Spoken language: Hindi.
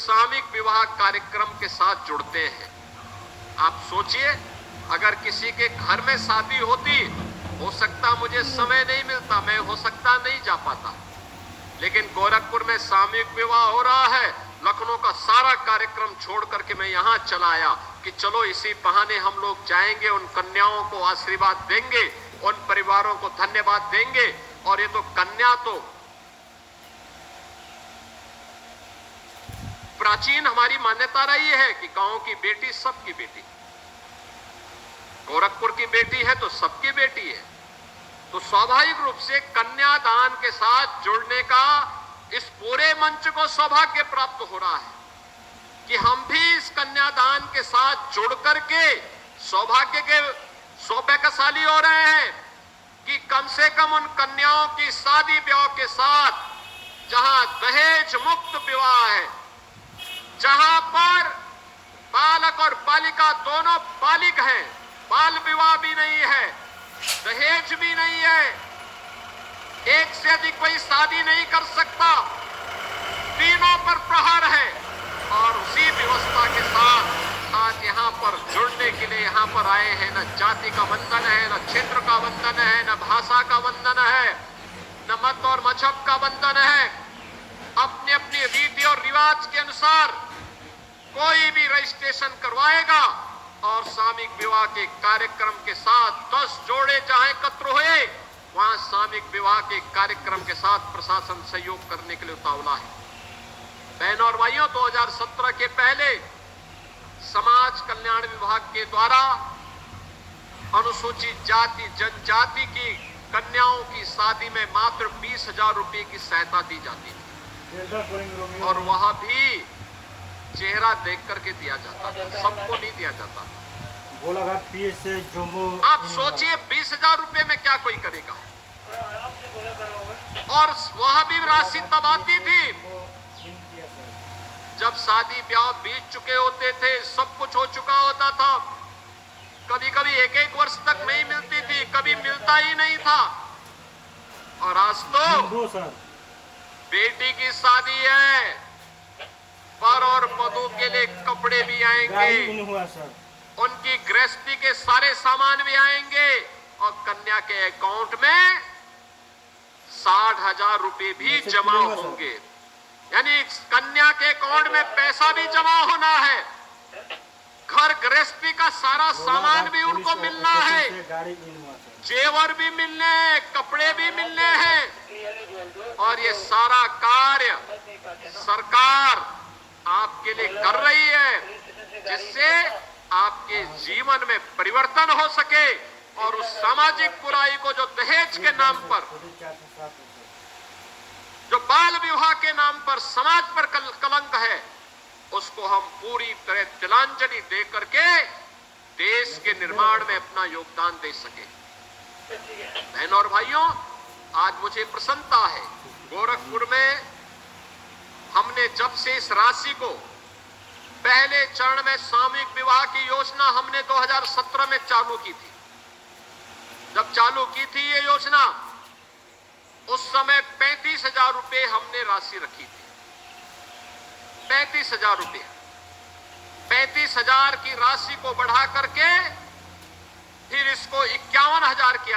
सामूहिक विवाह कार्यक्रम के साथ जुड़ते हैं। आप सोचिए, अगर किसी के घर में शादी होती, हो सकता मुझे समय नहीं मिलता, मैं हो सकता नहीं जा पाता, लेकिन गोरखपुर में सामूहिक विवाह हो रहा है। लखनऊ का सारा कार्यक्रम छोड़ करके मैं यहां चला आया कि चलो इसी बहाने हम लोग जाएंगे, उन कन्याओं को आशीर्वाद देंगे, उन परिवारों को धन्यवाद देंगे। और ये तो कन्या तो प्राचीन हमारी मान्यता रही है कि गांव की बेटी सबकी बेटी, गोरखपुर की बेटी है तो सबकी बेटी है। तो स्वाभाविक रूप से कन्यादान के साथ जुड़ने का इस पूरे मंच को सौभाग्य प्राप्त हो रहा है कि हम भी इस कन्यादान के साथ जुड़ करके सौभाग्य के सौभाग्यशाली हो रहे हैं कि कम से कम उन कन्याओं की शादी ब्याह के साथ, जहां दहेज मुक्त विवाह है, जहां पर बालक और बालिका दोनों बालिग हैं, बाल विवाह भी नहीं है, दहेज भी नहीं है, एक से अधिक कोई शादी नहीं कर सकता, तीनों पर प्रहार है। और उसी व्यवस्था के साथ आज यहां पर जुड़ने के लिए यहां पर आए हैं। न जाति का बंधन है, न क्षेत्र का बंधन है, न भाषा का बंधन है, न मत और मजहब का बंधन है। अपनी अपनी रीति और रिवाज के अनुसार कोई भी रजिस्ट्रेशन करवाएगा और सामूहिक विवाह के कार्यक्रम के साथ 10 जोड़े जहां एकत्र हुए, वहां सामूहिक विवाह के कार्यक्रम के साथ प्रशासन सहयोग करने के लिए उतावला है। बहनों और भाइयों, 2017 के पहले समाज कल्याण विभाग के द्वारा अनुसूचित जाति जनजाति की कन्याओं की शादी में मात्र 20,000 रुपए की सहायता दी जाती थी, और वह भी चेहरा देख करके दिया जाता था, सबको नहीं दिया जाता। आप सोचिए 20,000 रुपए में क्या कोई करेगा। और वह भी राशि तब आती थी जब शादी ब्याह बीत चुके होते थे, सब कुछ हो चुका होता था। कभी कभी एक वर्ष तक नहीं मिलती थी, कभी मिलता ही नहीं था। और आज तो बेटी की शादी है, वर और वधू के लिए कपड़े भी आएंगे, उनकी गृहस्थी के सारे सामान भी आएंगे, और कन्या के अकाउंट में 60,000 रुपए भी जमा होंगे। यानी कन्या के अकाउंट में पैसा भी जमा होना है, घर गृहस्थी का सारा सामान भी उनको मिलना है, जेवर भी मिलने हैं, कपड़े भी मिलने हैं। और ये सारा कार्य सरकार आपके लिए कर रही है, जिससे आपके जीवन में परिवर्तन हो सके और उस सामाजिक बुराई को, जो दहेज के नाम पर, जो बाल विवाह के नाम पर समाज पर कलंक है, उसको हम पूरी तरह तिलांजलि दे करके देश के निर्माण में अपना योगदान दे सके। बहनों और भाइयों, आज मुझे प्रसन्नता है, गोरखपुर में हमने जब से इस राशि को पहले चरण में सामूहिक विवाह की योजना हमने 2017 में चालू की थी। जब चालू की थी ये योजना, उस समय 35,000 रुपए हमने राशि रखी थी। 35,000 रुपए, 35,000 की राशि को बढ़ा करके फिर इसको 51,000 किया